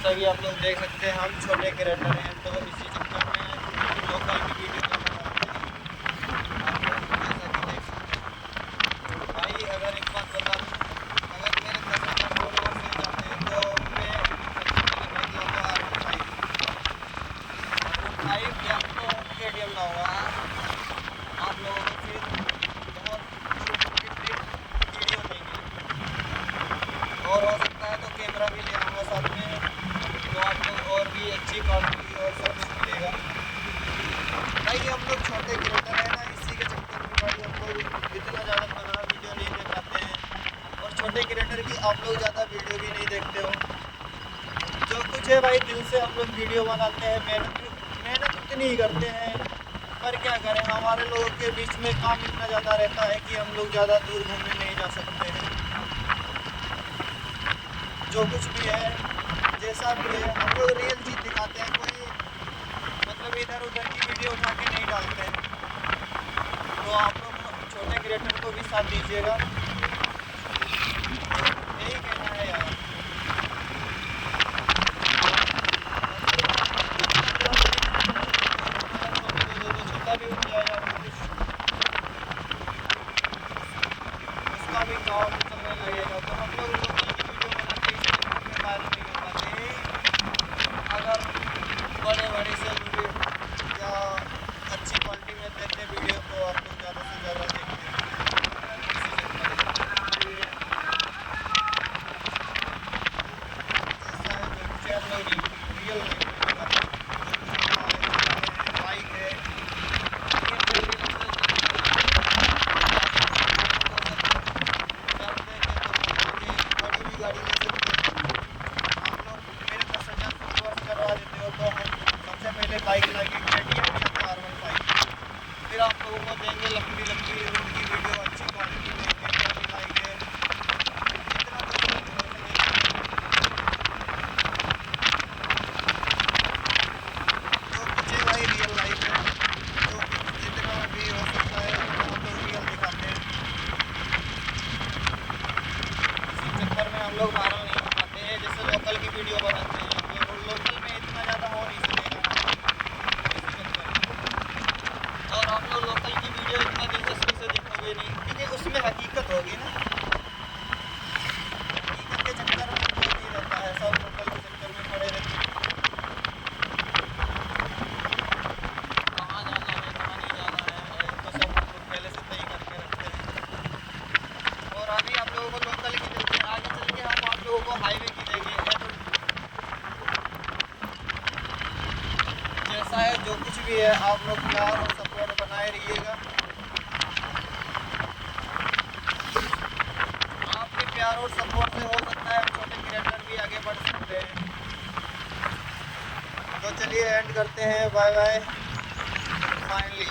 जैसा कि आप लोग देख सकते हैं हम छोटे क्रिएटर हैं, तो इसी चक्कर में लोकल की वीडियो बनाते हैं। आप लोग जैसा कि देख सकते हैं भाई, अगर एक बात बता दूँ, अगर मेरे 10,000 फॉलोअर्स हो जाते हैं तो मैं सबसे पहले बाइक लाऊंगा R15 या तो KTM लाऊंगा। आप लोगों को फिर बहुत छोटी वीडियो देंगे, और हो सकता है तो कैमरा भी ले आऊँगा साथ में, तो आपको और भी अच्छी क्वालिटी और सब कुछ मिलेगा। भाई हम लोग छोटे क्रिएटर हैं ना, इसी के चक्कर में भाई हम लोग इतना ज़्यादा बड़ा वीडियो नहीं दे पाते हैं, और छोटे क्रिएटर भी आप लोग ज़्यादा वीडियो भी नहीं देखते हो। जो कुछ है भाई, दिल से हम लोग वीडियो बनाते हैं, मेहनत उतनी ही करते हैं, पर क्या करें, हमारे लोगों के बीच में काम इतना ज़्यादा रहता है कि हम लोग ज़्यादा दूर घूमने नहीं जा सकते हैं। जो कुछ भी है, जैसा भी है, हम लोग रियल चीज़ दिखाते हैं, कोई मतलब इधर उधर की वीडियो उठा के नहीं डालते हैं। तो आप लोग छोटे क्रिएटर को भी साथ दीजिएगा, यही कहना है यार। छोटा भी उठ जाएगा, उसका भी काम चलने लगेगा, तो हम लोग लोकल की वीडियो बनाते हैं, इसमें वायरल नहीं हो पाते। अगर बड़े बड़े से या अच्छी क्वालिटी में देते वीडियो तो आप लोग ज़्यादा से ज़्यादा देखते हैं। ऐसा है, जो कुछ आप लोग रियल बाइक है, बड़ी भी गाड़ी ले सकते हैं। आप लोग मेरे 10,000 फॉलोअर्स करवा देते हो तो हम सबसे पहले बाइक लाएंगे KTM या तो R15, फिर आप लोगों को देंगे लंबी लंबी उनकी वीडियो, अच्छी क्वालिटी में कैमरा भी लाएंगे, इतना कुछ नहीं हो सकेगा। जो कुछ है भाई रियल लाइफ है, जो कुछ जितना भी हो सकता है तो हम लोग रियल दिखाते हैं। इसी चक्कर में हम लोग वायरल नहीं हो पाते हैं, जैसे लोकल की वीडियो बनाते हैं, तो लोकल में इतना ज़्यादा हो नहीं सकेगा इसी चक्कर में। और आप लोग लोकल की वीडियो इतना दिलचस्पी से देखोगे नहीं, क्योंकि उसमें हकीकत होगी ना, हकीकत के चक्कर में कोई नहीं रहता है, सब लोकल के चक्कर में पड़े रहते हैं। कहाँ जाना है, कहाँ नहीं जाना है, तो सब हम लोग पहले से तय करके रखते हैं। और अभी आप लोगों को लोकल की देंगे, आगे चल के हम आप लोगों को हाईवे की देंगे। जैसा है, जो कुछ भी है, आप लोग प्यार और सपोर्ट बनाए रहिएगा। आपके प्यार और सपोर्ट से हो सकता है हम छोटे क्रिएटर भी आगे बढ़ सकते हैं। तो चलिए एंड करते हैं, बाय बाय फाइनली।